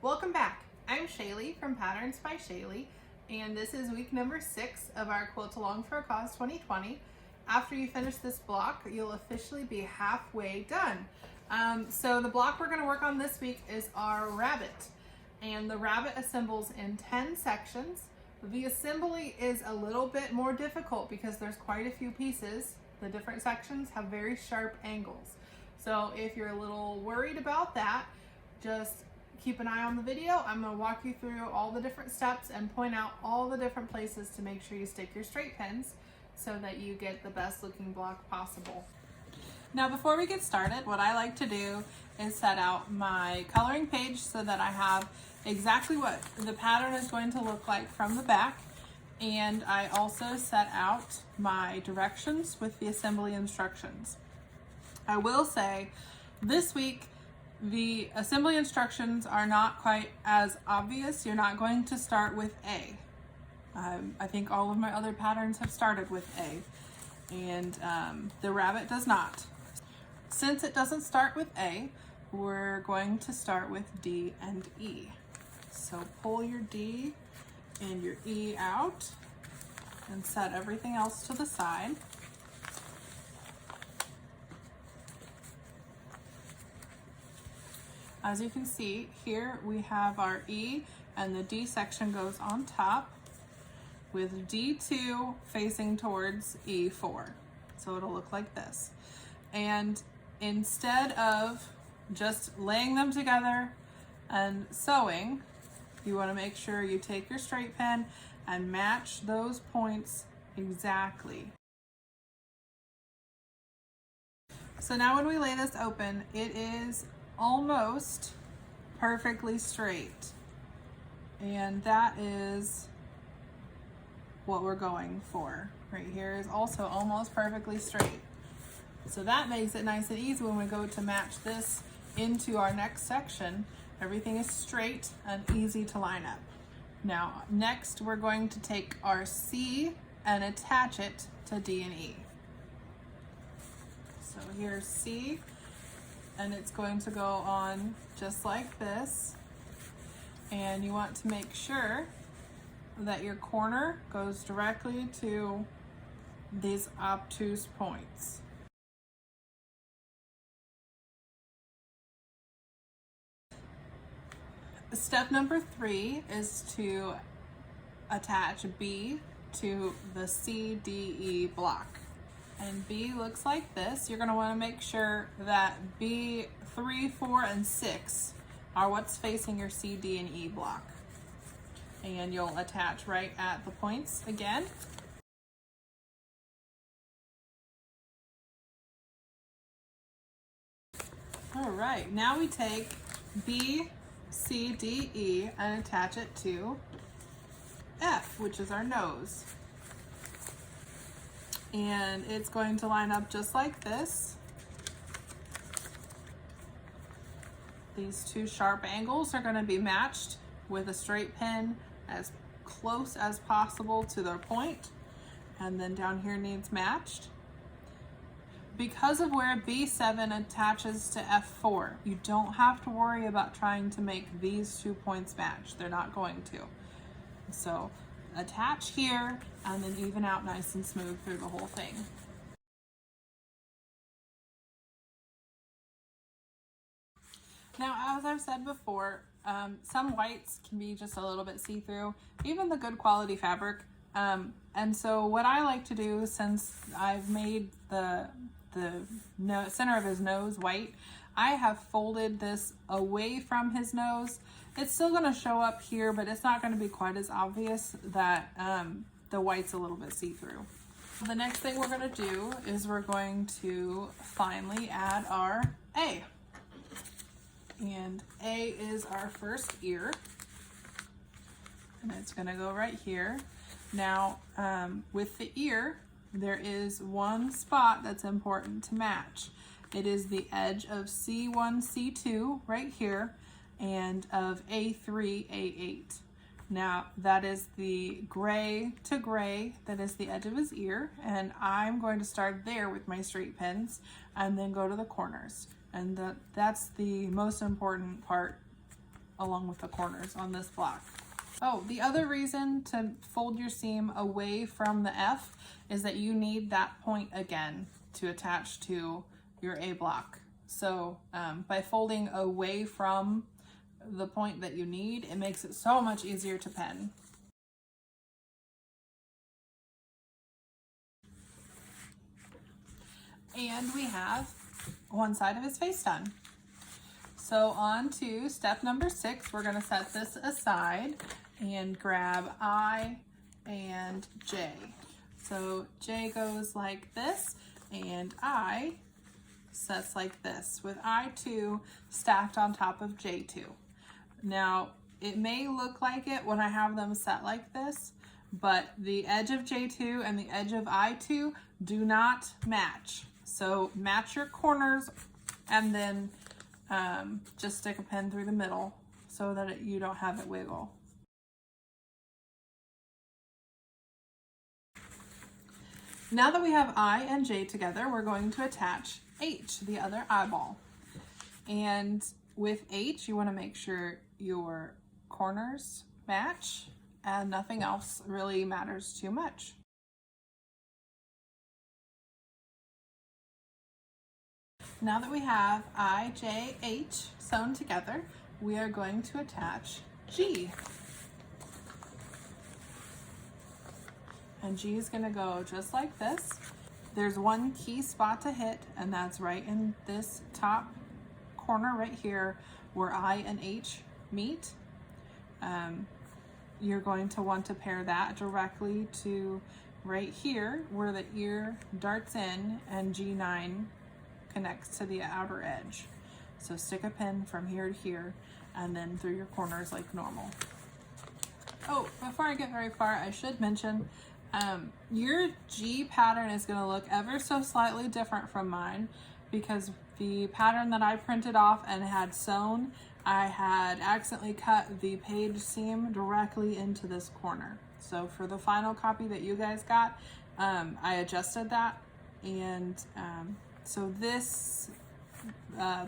Welcome back. I'm Shaylee from Patterns by Shaylee, and this is week number 6 of our Quilt Along for a Cause 2020. After you finish this block, you'll officially be halfway done. So the block we're going to work on this week is our rabbit, and the rabbit assembles in 10 sections. The assembly is a little bit more difficult because there's quite a few pieces. The different sections have very sharp angles. So if you're a little worried about that, just keep an eye on the video. I'm going to walk you through all the different steps and point out all the different places to make sure you stick your straight pins so that you get the best looking block possible. Now before we get started, what I like to do is set out my coloring page so that I have exactly what the pattern is going to look like from the back, and I also set out my directions with the assembly instructions. I will say this week the assembly instructions are not quite as obvious. You're not going to start with A. I think all of my other patterns have started with A, and the rabbit does not. Since it doesn't start with A, we're going to start with D and E. So pull your D and your E out and set everything else to the side. As you can see here, we have our E, and the D section goes on top with D2 facing towards E4. So it'll look like this. And instead of just laying them together and sewing, you want to make sure you take your straight pin and match those points exactly. So now when we lay this open, it is almost perfectly straight, and that is what we're going for. Right here is also almost perfectly straight, so that makes it nice and easy when we go to match this into our next section. Everything is straight and easy to line up. Now next we're going to take our C and attach it to D and E. So here's C, and it's going to go on just like this. And you want to make sure that your corner goes directly to these obtuse points. Step number 3 is to attach B to the C, D, E block. And B looks like this. You're going to want to make sure that B 3, 4, and 6 are what's facing your C, D, and E block. And you'll attach right at the points again. All right, now we take B, C, D, E and attach it to F, which is our nose. And it's going to line up just like this. These two sharp angles are going to be matched with a straight pin as close as possible to their point, and then down here needs matched. Because of where B7 attaches to F4, you don't have to worry about trying to make these 2 points match. They're not going to. So attach here and then even out nice and smooth through the whole thing. Now, as I've said before, some whites can be just a little bit see-through, even the good quality fabric. And so what I like to do, since I've made the center of his nose white, I have folded this away from his nose. It's still going to show up here, but it's not going to be quite as obvious that the white's a little bit see-through. The next thing we're going to do is we're going to finally add our A. And A is our first ear, and it's going to go right here. Now with the ear, there is one spot that's important to match. It is the edge of C1, C2 right here, and of A3, A8. Now that is the gray to gray, that is the edge of his ear, and I'm going to start there with my straight pins and then go to the corners. And that's the most important part along with the corners on this block. Oh, the other reason to fold your seam away from the F is that you need that point again to attach to your A block. So by folding away from the point that you need, it makes it so much easier to pin. And we have one side of his face done. So on to step number 6, we're gonna set this aside and grab I and J. So J goes like this and I sets like this with I2 stacked on top of J2. Now it may look like it when I have them set like this, but the edge of J2 and the edge of I2 do not match. So match your corners and then just stick a pin through the middle so that you don't have it wiggle. Now that we have I and J together, we're going to attach H, the other eyeball. And with H, you want to make sure your corners match and nothing else really matters too much. Now that we have I, J, H sewn together, we are going to attach G. And G is going to go just like this. There's one key spot to hit, and that's right in this top corner right here where I and H meet. You're going to want to pair that directly to right here where the ear darts in and G9 connects to the outer edge. So stick a pin from here to here and then through your corners like normal. Oh, before I get very far, I should mention your G pattern is going to look ever so slightly different from mine because the pattern that I printed off and had sewn, I had accidentally cut the page seam directly into this corner. So for the final copy that you guys got, I adjusted that, and so this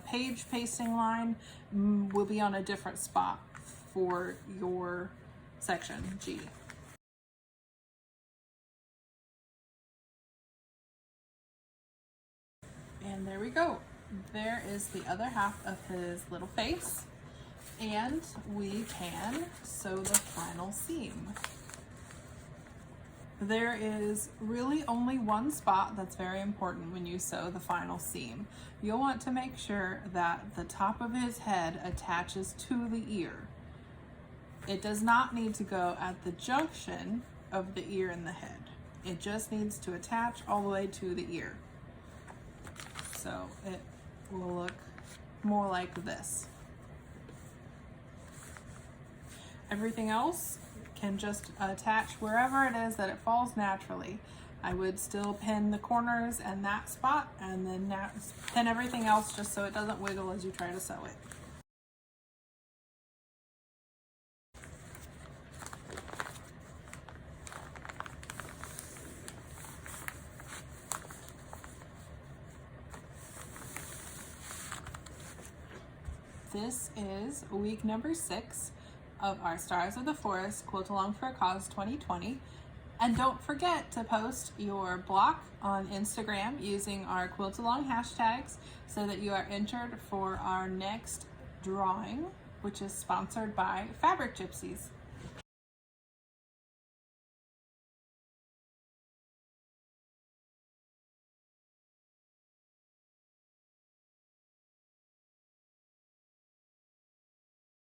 page pasting line will be on a different spot for your section G. And there we go. There is the other half of his little face. And we can sew the final seam. There is really only one spot that's very important when you sew the final seam. You'll want to make sure that the top of his head attaches to the ear. It does not need to go at the junction of the ear and the head. It just needs to attach all the way to the ear. So it will look more like this. Everything else can just attach wherever it is that it falls naturally. I would still pin the corners and that spot, and then pin everything else just so it doesn't wiggle as you try to sew it. This is week number 6 of our Stars of the Forest Quilt Along for a Cause 2020. And don't forget to post your block on Instagram using our Quilt Along hashtags so that you are entered for our next drawing, which is sponsored by Fabric Gypsies.